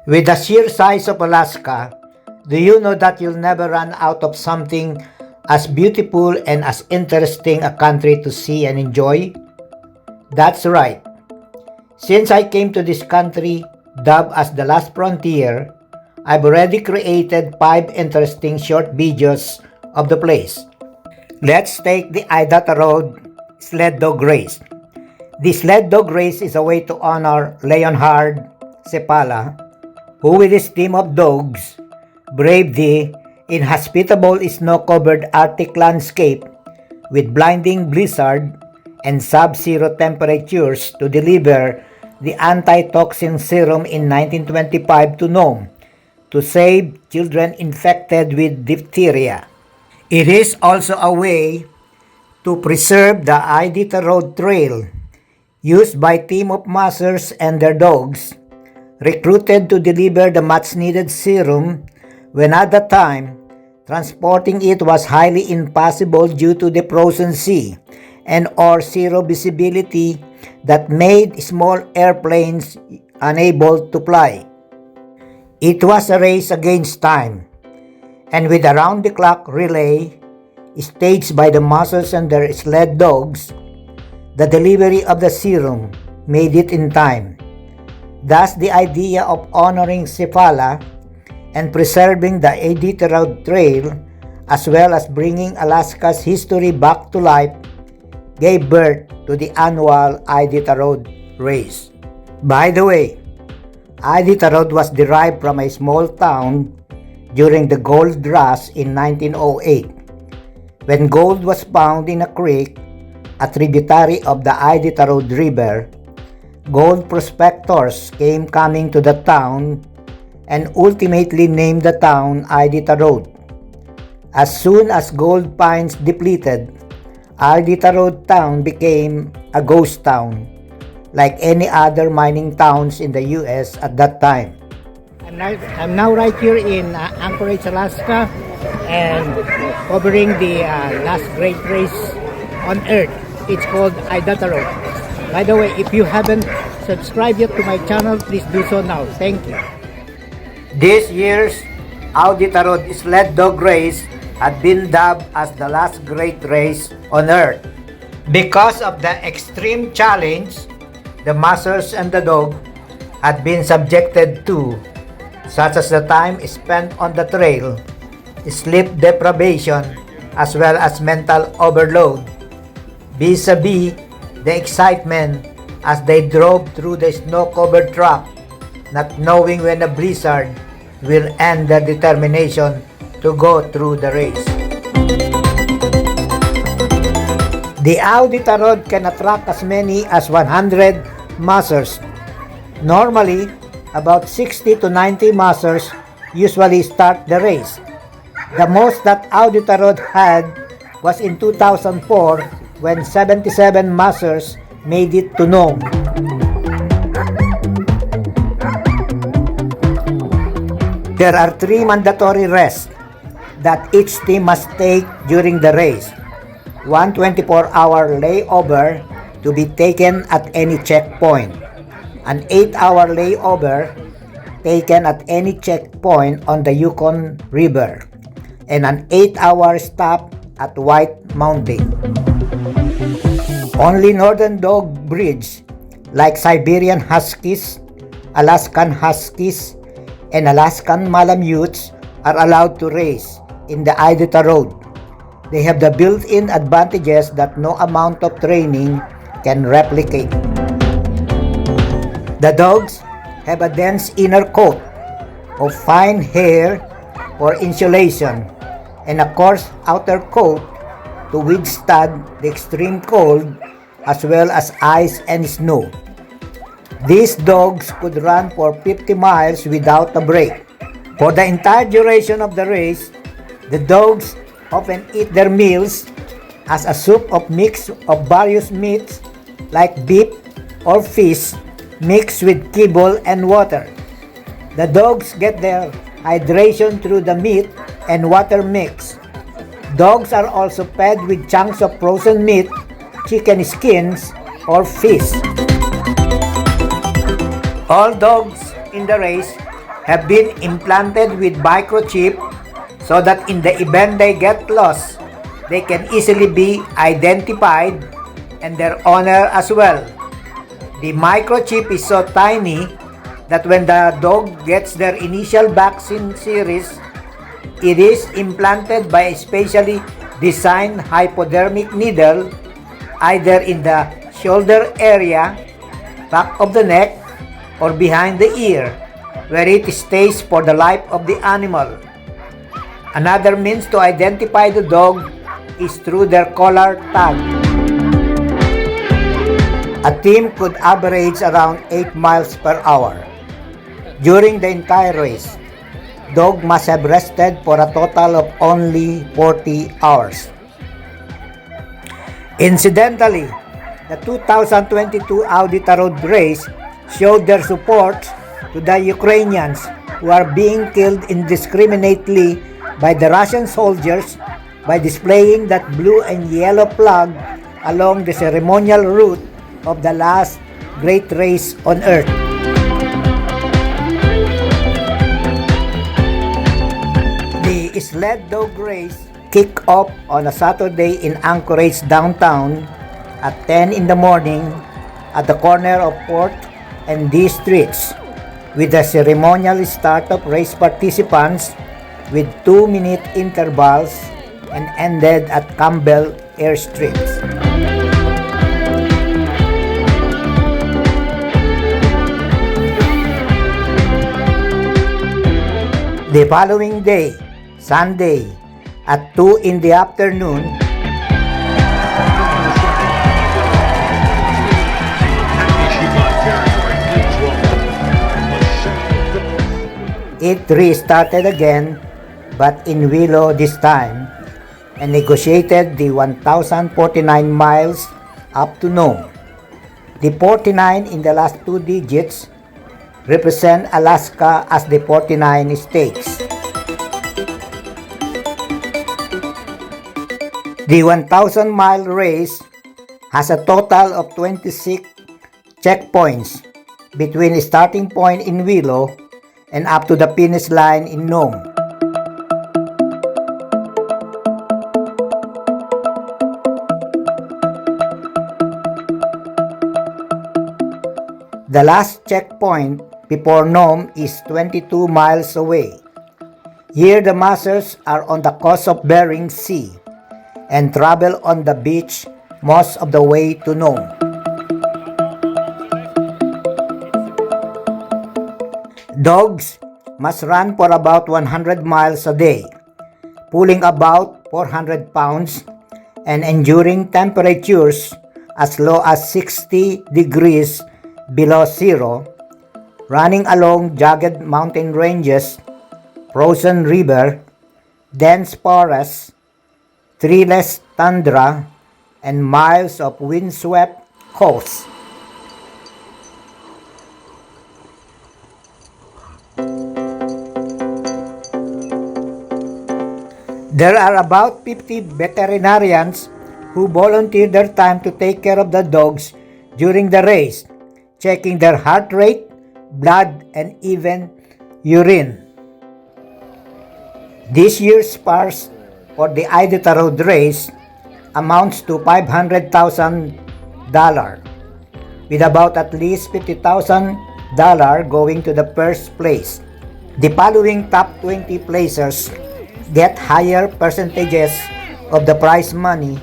With the sheer size of Alaska, do you know that you'll never run out of something as beautiful and as interesting a country to see and enjoy? That's right. Since I came to this country, dubbed as the last frontier, I've already created 5 interesting short videos of the place. Let's take the Iditarod Sled Dog Race. The Sled Dog Race is a way to honor Leonhard Seppala, who with his team of dogs braved the inhospitable snow-covered Arctic landscape with blinding blizzard and sub-zero temperatures to deliver the anti-toxin serum in 1925 to Nome to save children infected with diphtheria. It is also a way to preserve the Iditarod Trail used by a team of mushers and their dogs recruited to deliver the much-needed serum when at the time transporting it was highly impossible due to the frozen sea and or zero visibility that made small airplanes unable to fly. It was a race against time, and with a round-the-clock relay staged by the mushers and their sled dogs, the delivery of the serum made it in time. Thus, the idea of honoring Seppala and preserving the Iditarod Trail, as well as bringing Alaska's history back to life, gave birth to the annual Iditarod race. By the way, Iditarod was derived from a small town during the gold rush in 1908, when gold was found in a creek, a tributary of the Iditarod River. Gold prospectors came coming to the town and ultimately named the town Iditarod. As soon as gold finds depleted, Iditarod town became a ghost town, like any other mining towns in the US at that time. I'm now right here in Anchorage, Alaska, and covering the last great race on Earth. It's called Iditarod. By the way, if you haven't subscribed yet to my channel, please do so now. Thank you. This year's Iditarod Sled Dog Race had been dubbed as the last great race on Earth. Because of the extreme challenge the mushers and the dog had been subjected to, such as the time spent on the trail, sleep deprivation, as well as mental overload, vis-a-vis the excitement as they drove through the snow-covered track, not knowing when a blizzard will end their determination to go through the race. The Iditarod can attract as many as 100 mushers. Normally, about 60 to 90 mushers usually start the race. The most that Iditarod had was in 2004 when 77 mushers made it to Nome. There are 3 mandatory rests that each team must take during the race. One 24-hour layover to be taken at any checkpoint, an 8-hour layover taken at any checkpoint on the Yukon River, and an 8-hour stop at White Mountain. Only northern dog breeds like Siberian Huskies, Alaskan Huskies, and Alaskan Malamutes are allowed to race in the Iditarod. They have the built-in advantages that no amount of training can replicate. The dogs have a dense inner coat of fine hair for insulation and a coarse outer coat to withstand the extreme cold as well as ice and snow. These dogs could run for 50 miles without a break. For the entire duration of the race, the dogs often eat their meals as a soup of mix of various meats like beef or fish mixed with kibble and water. The dogs get their hydration through the meat and water mix. Dogs are also fed with chunks of frozen meat, chicken skins, or fish. All dogs in the race have been implanted with microchip so that in the event they get lost, they can easily be identified and their owner as well. The microchip is so tiny that when the dog gets their initial vaccine series, it is implanted by a specially designed hypodermic needle either in the shoulder area, back of the neck, or behind the ear, where it stays for the life of the animal. Another means to identify the dog is through their collar tag. A team could average around 8 miles per hour. During the entire race, dog must have rested for a total of only 40 hours. Incidentally, the 2022 Iditarod race showed their support to the Ukrainians who are being killed indiscriminately by the Russian soldiers by displaying that blue and yellow flag along the ceremonial route of the last great race on earth. The sled dog race kicked off on a Saturday in Anchorage downtown at 10 in the morning at the corner of 4th and D streets, with the ceremonial start of race participants with 2-minute intervals and ended at Campbell Airstrip. The following day, Sunday, at 2 in the afternoon, it restarted again, but in Willow this time, and negotiated the 1,049 miles up to Nome. The 49 in the last 2 digits represent Alaska as the 49 states. The 1,000-mile race has a total of 26 checkpoints between the starting point in Willow and up to the finish line in Nome. The last checkpoint before Nome is 22 miles away. Here the mushers are on the coast of Bering Sea and travel on the beach most of the way to Nome. Dogs must run for about 100 miles a day, pulling about 400 pounds and enduring temperatures as low as 60 degrees below zero, running along jagged mountain ranges, frozen river, dense forests, treeless tundra, and miles of windswept coast. There are about 50 veterinarians who volunteer their time to take care of the dogs during the race, checking their heart rate, blood, and even urine. This year's purse for the Iditarod race amounts to $500,000, with about at least $50,000 going to the first place. The following top 20 placers get higher percentages of the prize money,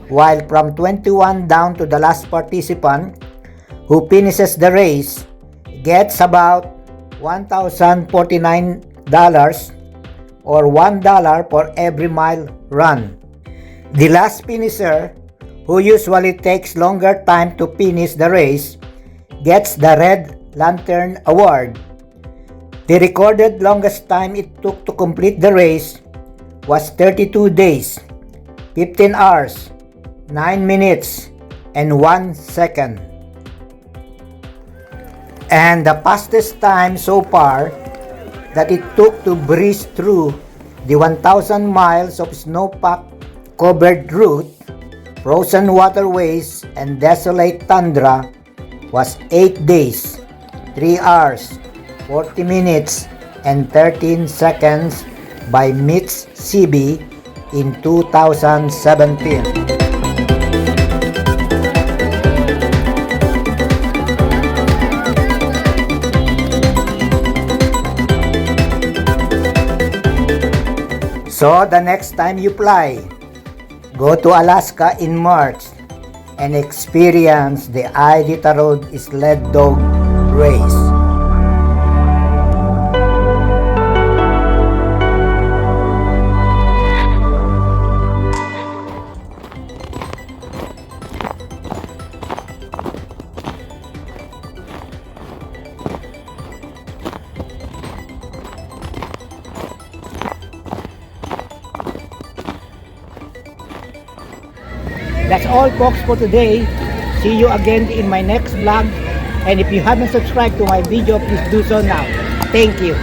while from 21 down to the last participant who finishes the race gets about $1,049 or $1 for every mile run. The last finisher, who usually takes longer time to finish the race, gets the Red Lantern Award. The recorded longest time it took to complete the race was 32 days, 15 hours, 9 minutes, and 1 second. And the fastest time so far that it took to breeze through the 1,000 miles of snow-packed covered route, frozen waterways, and desolate tundra was 8 days, 3 hours, 40 minutes, and 13 seconds by Mitch Seavey in 2017. So the next time you fly, go to Alaska in March and experience the Iditarod Sled Dog Race. That's all folks for today. See you again in my next vlog. And if you haven't subscribed to my video, please do so now. Thank you.